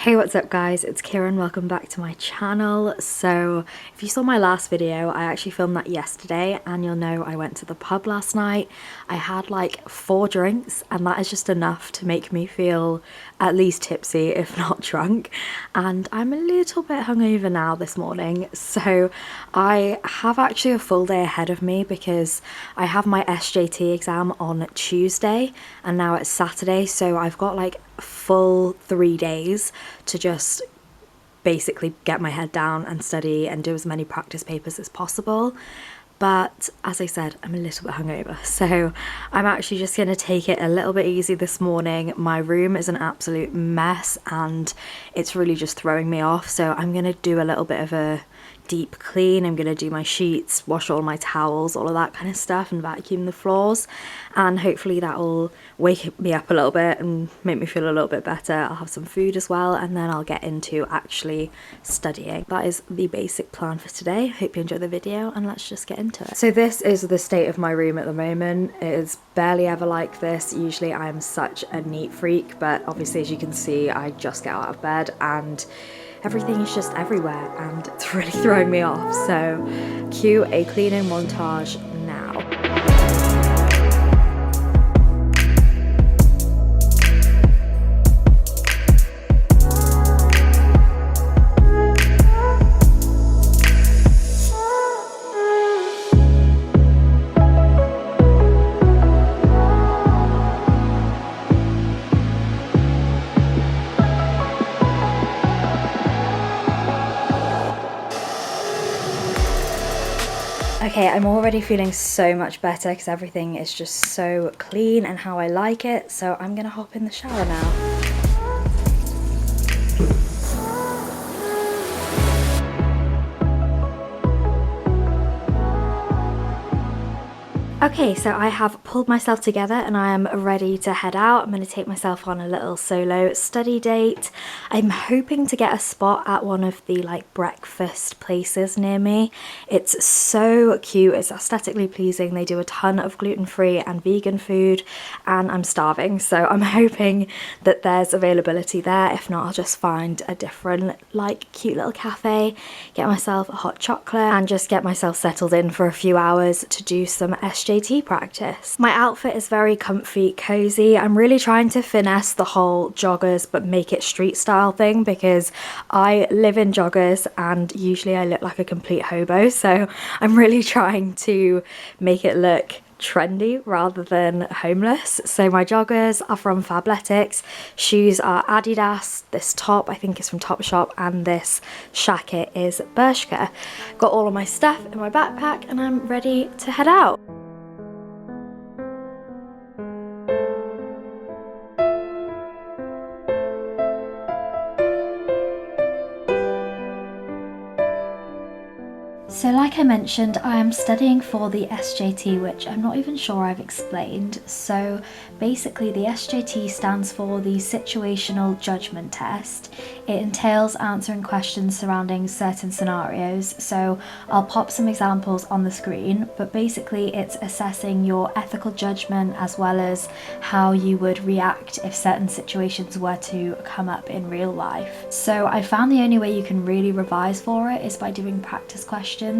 Hey, what's up guys, it's Kieran. Welcome back to my channel. So if you saw my last video, I actually filmed that yesterday, and you'll know I went to the pub last night. I had like 4 drinks, and that is just enough to make me feel at least tipsy, if not drunk, and I'm a little bit hungover now this morning. So I have actually a full day ahead of me because I have my SJT exam on Tuesday and now it's Saturday, so I've got like full 3 days to just basically get my head down and study and do as many practice papers as possible. But as I said, I'm a little bit hungover, so I'm actually just going to take it a little bit easy this morning. My room is an absolute mess and it's really just throwing me off, so I'm going to do a little bit of a deep clean. I'm going to do my sheets, wash all my towels, all of that kind of stuff, and vacuum the floors, and hopefully that will wake me up a little bit and make me feel a little bit better. I'll have some food as well, and then I'll get into actually studying. That is the basic plan for today. Hope you enjoy the video and let's just get into it. So this is the state of my room at the moment. It is barely ever like this. Usually I'm such a neat freak, but obviously as you can see I just get out of bed and everything is just everywhere and it's really throwing me off. So cue a cleaning montage now. Okay, I'm already feeling so much better because everything is just so clean and how I like it, so I'm gonna hop in the shower now. Okay, so I have pulled myself together and I am ready to head out. I'm going to take myself on a little solo study date. I'm hoping to get a spot at one of the like breakfast places near me. It's so cute, it's aesthetically pleasing. They do a ton of gluten-free and vegan food and I'm starving, so I'm hoping that there's availability there. If not, I'll just find a different like cute little cafe, get myself a hot chocolate and just get myself settled in for a few hours to do some SJT practice. My outfit is very comfy, cozy. I'm really trying to finesse the whole joggers but make it street style thing because I live in joggers and usually I look like a complete hobo, so I'm really trying to make it look trendy rather than homeless. So my joggers are from Fabletics, shoes are Adidas, this top I think is from Topshop, and this jacket is Bershka. Got all of my stuff in my backpack and I'm ready to head out. So like I mentioned, I am studying for the SJT, which I'm not even sure I've explained. So basically the SJT stands for the Situational Judgment Test. It entails answering questions surrounding certain scenarios. So I'll pop some examples on the screen, but basically it's assessing your ethical judgment as well as how you would react if certain situations were to come up in real life. So I found the only way you can really revise for it is by doing practice questions.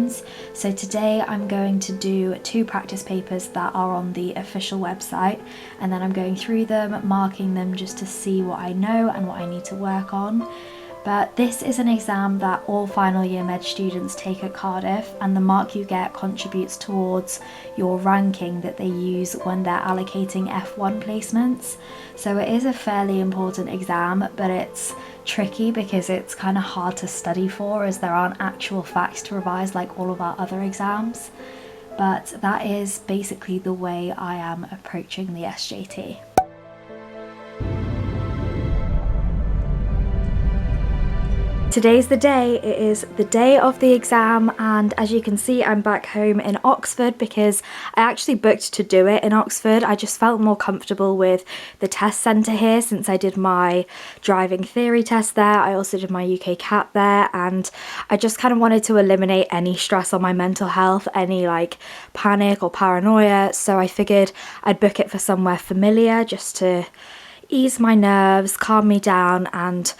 So today I'm going to do 2 practice papers that are on the official website, and then I'm going through them, marking them just to see what I know and what I need to work on. But this is an exam that all final year med students take at Cardiff, and the mark you get contributes towards your ranking that they use when they're allocating F1 placements. So it is a fairly important exam, but it's tricky because it's kind of hard to study for as there aren't actual facts to revise like all of our other exams. But that is basically the way I am approaching the SJT. Today's the day. It is the day of the exam, and as you can see I'm back home in Oxford because I actually booked to do it in Oxford. I just felt more comfortable with the test centre here since I did my driving theory test there. I also did my UK CAT there, and I just kind of wanted to eliminate any stress on my mental health, any like panic or paranoia, so I figured I'd book it for somewhere familiar just to ease my nerves, calm me down, and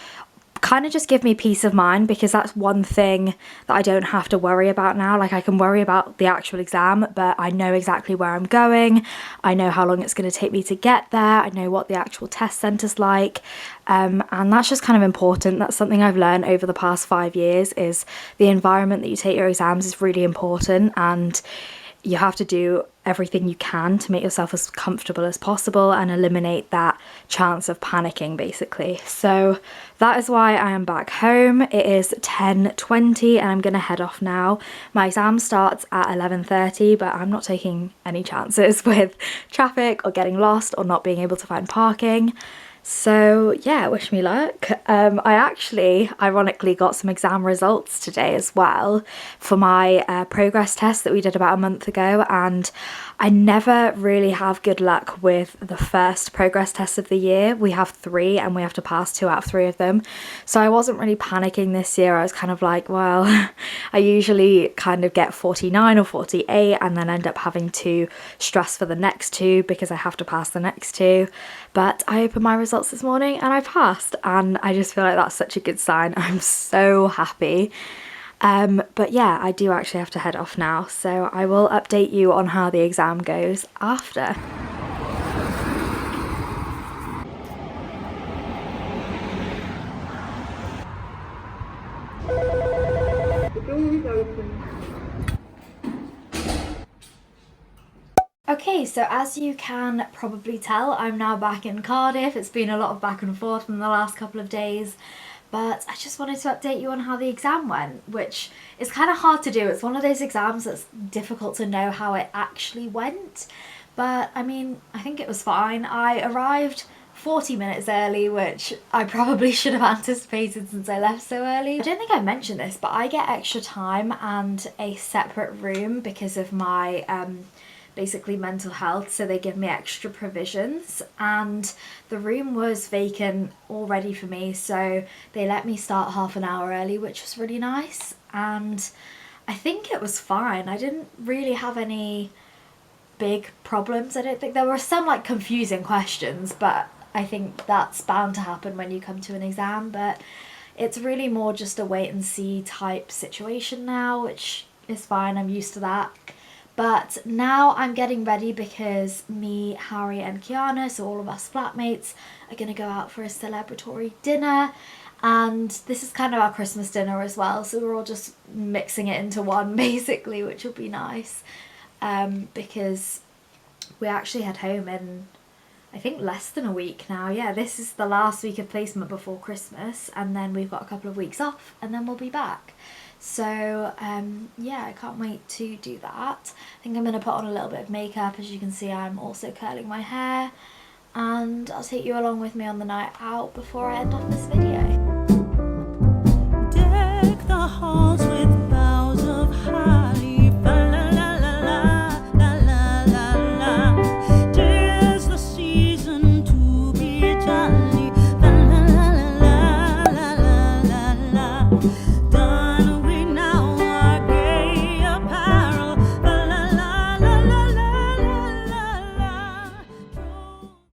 kind of just give me peace of mind, because that's one thing that I don't have to worry about now. Like, I can worry about the actual exam, but I know exactly where I'm going. I know how long it's going to take me to get there. I know what the actual test centre's like. And that's just kind of important. That's something I've learned over the past 5 years, is the environment that you take your exams is really important, and you have to do everything you can to make yourself as comfortable as possible and eliminate that chance of panicking, basically. So that is why I am back home. It is 10:20 and I'm gonna head off now. My exam starts at 11:30, but I'm not taking any chances with traffic or getting lost or not being able to find parking. So yeah, wish me luck. I actually ironically got some exam results today as well for my progress test that we did about a month ago, and I never really have good luck with the first progress test of the year. We have 3 and we have to pass 2 out of 3 of them. So I wasn't really panicking this year. I was kind of like, well, I usually kind of get 49 or 48 and then end up having to stress for the next 2 because I have to pass the next 2. But I opened my results this morning and I passed, and I just feel like that's such a good sign. I'm so happy. But yeah, I do actually have to head off now, so I will update you on how the exam goes after. The door is open. Okay, so as you can probably tell, I'm now back in Cardiff. It's been a lot of back and forth in the last couple of days, but I just wanted to update you on how the exam went, which is kind of hard to do. It's one of those exams that's difficult to know how it actually went, but I mean, I think it was fine. I arrived 40 minutes early, which I probably should have anticipated since I left so early. I don't think I mentioned this, but I get extra time and a separate room because of my basically mental health, so they give me extra provisions, and the room was vacant already for me, so they let me start half an hour early, which was really nice, and I think it was fine. I didn't really have any big problems. I don't think there were some like confusing questions, but I think that's bound to happen when you come to an exam, but it's really more just a wait and see type situation now, which is fine. I'm used to that. But now I'm getting ready because me, Harry and Kiana, so all of us flatmates, are going to go out for a celebratory dinner, and this is kind of our Christmas dinner as well, so we're all just mixing it into one basically, which will be nice, because we actually head home in I think less than a week now. Yeah, this is the last week of placement before Christmas, and then we've got a couple of weeks off and then we'll be back. So yeah, I can't wait to do that. I think I'm going to put on a little bit of makeup. As you can see, I'm also curling my hair, and I'll take you along with me on the night out before I end off this video. Deck the halls